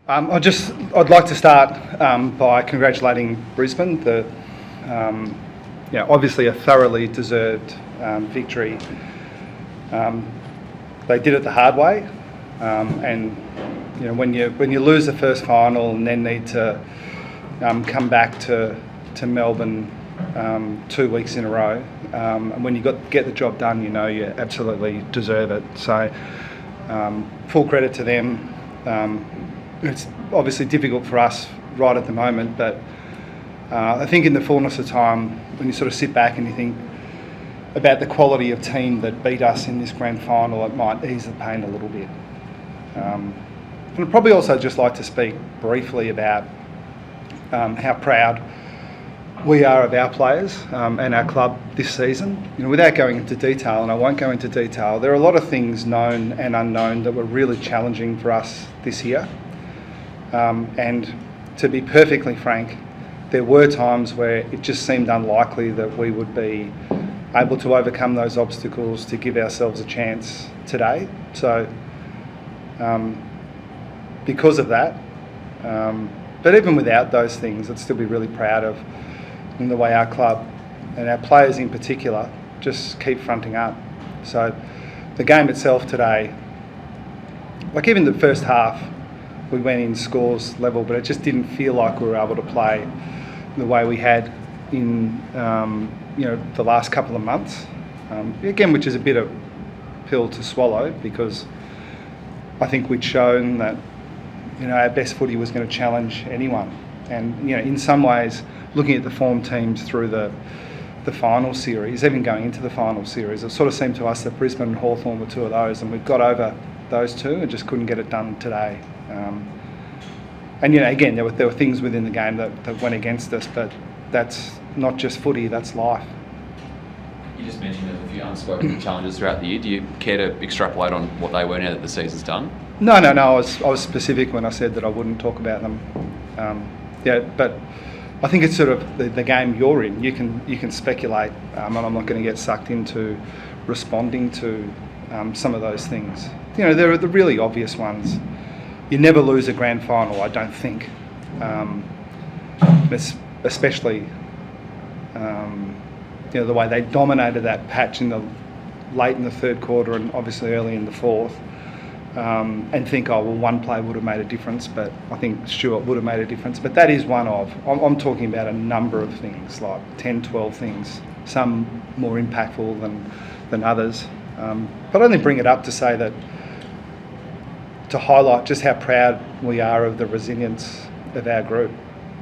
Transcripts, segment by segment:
I'd like to start by congratulating Brisbane. Obviously a thoroughly deserved victory. They did it the hard way, and when you lose the first final and then need to come back to Melbourne 2 weeks in a row, and when you get the job done, you absolutely deserve it. So full credit to them. It's obviously difficult for us right at the moment, but I think in the fullness of time, when you sort of sit back and you think about the quality of team that beat us in this grand final, it might ease the pain a little bit. And I'd probably also just like to speak briefly about how proud we are of our players and our club this season. Without going into detail, and I won't go into detail, there are a lot of things known and unknown that were really challenging for us this year. And to be perfectly frank, there were times where it just seemed unlikely that we would be able to overcome those obstacles to give ourselves a chance today. So because of that, but even without those things, I'd still be really proud of the way our club and our players in particular just keep fronting up. So the game itself today, like even the first half, we went in scores level, but it just didn't feel like we were able to play the way we had in the last couple of months. Again, which is a bit of pill to swallow, because I think we'd shown that our best footy was going to challenge anyone. And in some ways, looking at the form teams through the final series, even going into the final series, it sort of seemed to us that Brisbane and Hawthorn were two of those, and we've got over those two and just couldn't get it done today. And again, there were things within the game that went against us, but that's not just footy, that's life. You just mentioned there's a few unspoken challenges throughout the year. Do you care to extrapolate on what they were now that the season's done? No. I was specific when I said that I wouldn't talk about them. But I think it's sort of the game you're in. You can speculate, and I'm not going to get sucked into responding to some of those things. There are the really obvious ones. You never lose a grand final, I don't think. Especially the way they dominated that patch late in the third quarter and obviously early in the fourth, and think, one play would have made a difference, but I think Stuart would have made a difference. But that is one of. I'm talking about a number of things, like 10, 12 things, some more impactful than others. But I only bring it up to say that, to highlight just how proud we are of the resilience of our group.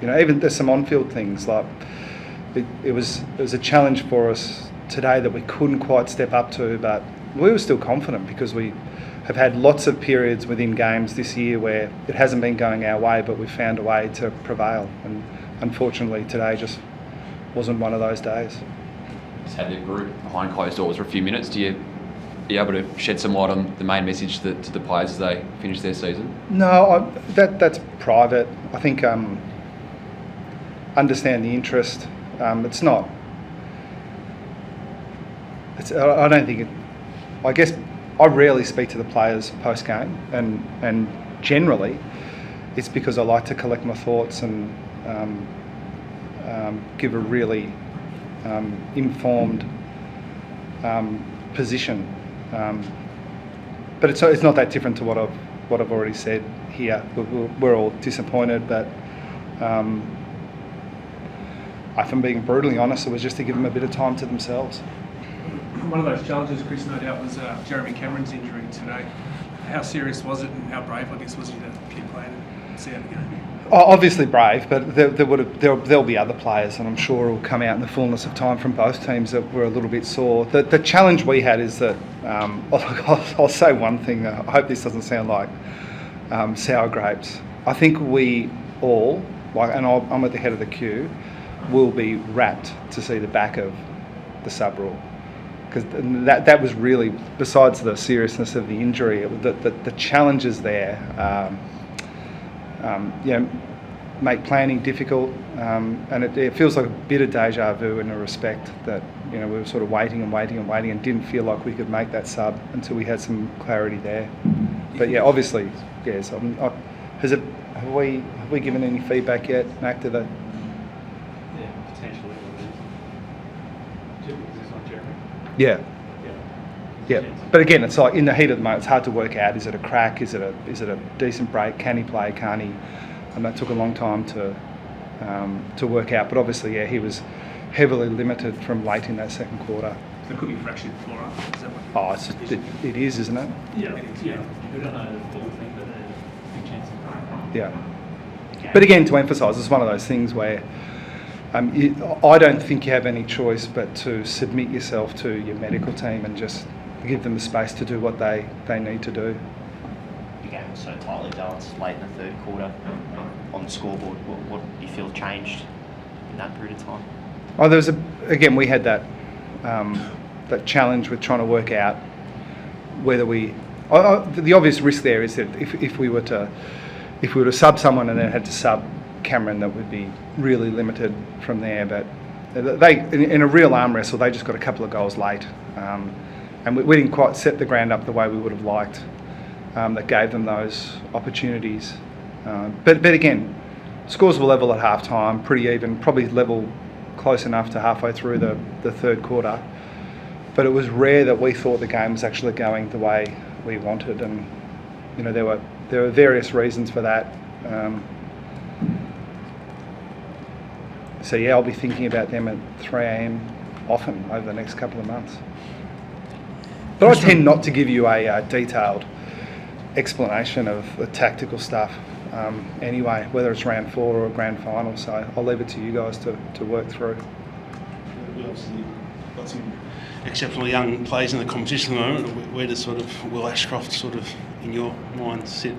Even there's some on-field things, like it was a challenge for us today that we couldn't quite step up to, but we were still confident because we have had lots of periods within games this year where it hasn't been going our way, but we've found a way to prevail. And unfortunately today just wasn't one of those days. Just had the group behind closed doors for a few minutes. Do you be able to shed some light on the main message to the players as they finish their season? No, that's private. I think understand the interest. It's not. I don't think it. I guess I rarely speak to the players post game, and generally, it's because I like to collect my thoughts and give a really informed position. But it's not that different to what I've already said here. We're all disappointed, but if I'm being brutally honest, it was just to give them a bit of time to themselves. One of those challenges, Chris, no doubt, was Jeremy Cameron's injury today. How serious was it, and how brave, I guess, was he to keep playing and see out the game? Obviously brave, but there'll be other players, and I'm sure will come out in the fullness of time from both teams that were a little bit sore. The challenge we had is that I'll say one thing. I hope this doesn't sound like sour grapes. I think we all, and I'm at the head of the queue, will be rapt to see the back of the sub rule, because that was really, besides the seriousness of the injury, the challenges there. Make planning difficult, and it feels like a bit of deja vu in a respect that we were sort of waiting and didn't feel like we could make that sub until we had some clarity there. But yeah, obviously, yes. Have we given any feedback yet, Mac, to the? Yeah, potentially. Is this on Jeremy? Yeah. Yeah. Yeah, but again, it's like in the heat of the moment, it's hard to work out. Is it a crack? Is it a decent break? Can he play? Can't he? And that took a long time to work out. But obviously, yeah, he was heavily limited from late in that second quarter. So it could be fractured flora. Is that what It is, isn't it? Yeah. We don't know the full thing, but there's a big chance of Yeah. But again, to emphasise, it's one of those things where I don't think you have any choice but to submit yourself to your medical team and just give them the space to do what they need to do. The game was so tightly balanced late in the third quarter on the scoreboard. What do you feel changed in that period of time? Oh, there was we had that challenge with trying to work out whether we. The obvious risk there is that if we were to sub someone and then had to sub Cameron, that would be really limited from there. But they, in a real arm wrestle, they just got a couple of goals late, and we didn't quite set the ground up the way we would have liked. That gave them those opportunities. But again, scores were level at half time, pretty even, probably level close enough to halfway through the third quarter. But it was rare that we thought the game was actually going the way we wanted, and there were various reasons for that. So yeah, I'll be thinking about them at 3 a.m. often over the next couple of months. But I tend not to give you a detailed explanation of the tactical stuff anyway, whether it's round 4 or a grand final. So I'll leave it to you guys to work through. We obviously got some exceptional young players in the competition at the moment. Where does sort of Will Ashcroft sort of, in your mind, sit?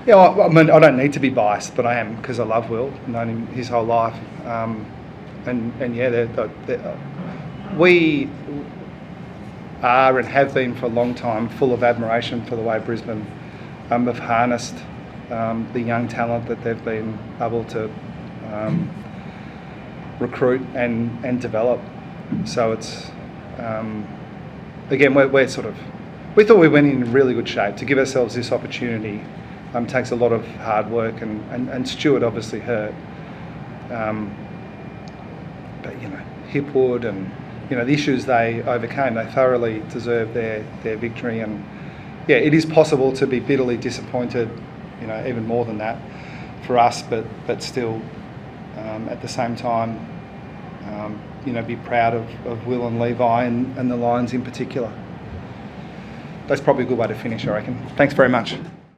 Yeah, I mean, I don't need to be biased, but I am, because I love Will, known him his whole life. And yeah, we are and have been for a long time full of admiration for the way Brisbane have harnessed the young talent that they've been able to recruit and develop. So it's, again, we thought we went in really good shape. To give ourselves this opportunity takes a lot of hard work, and Stuart obviously hurt. But Hipwood and the issues they overcame, they thoroughly deserve their victory. And yeah, it is possible to be bitterly disappointed, even more than that for us, but still at the same time, be proud of Will and Levi and the Lions in particular. That's probably a good way to finish, I reckon. Thanks very much.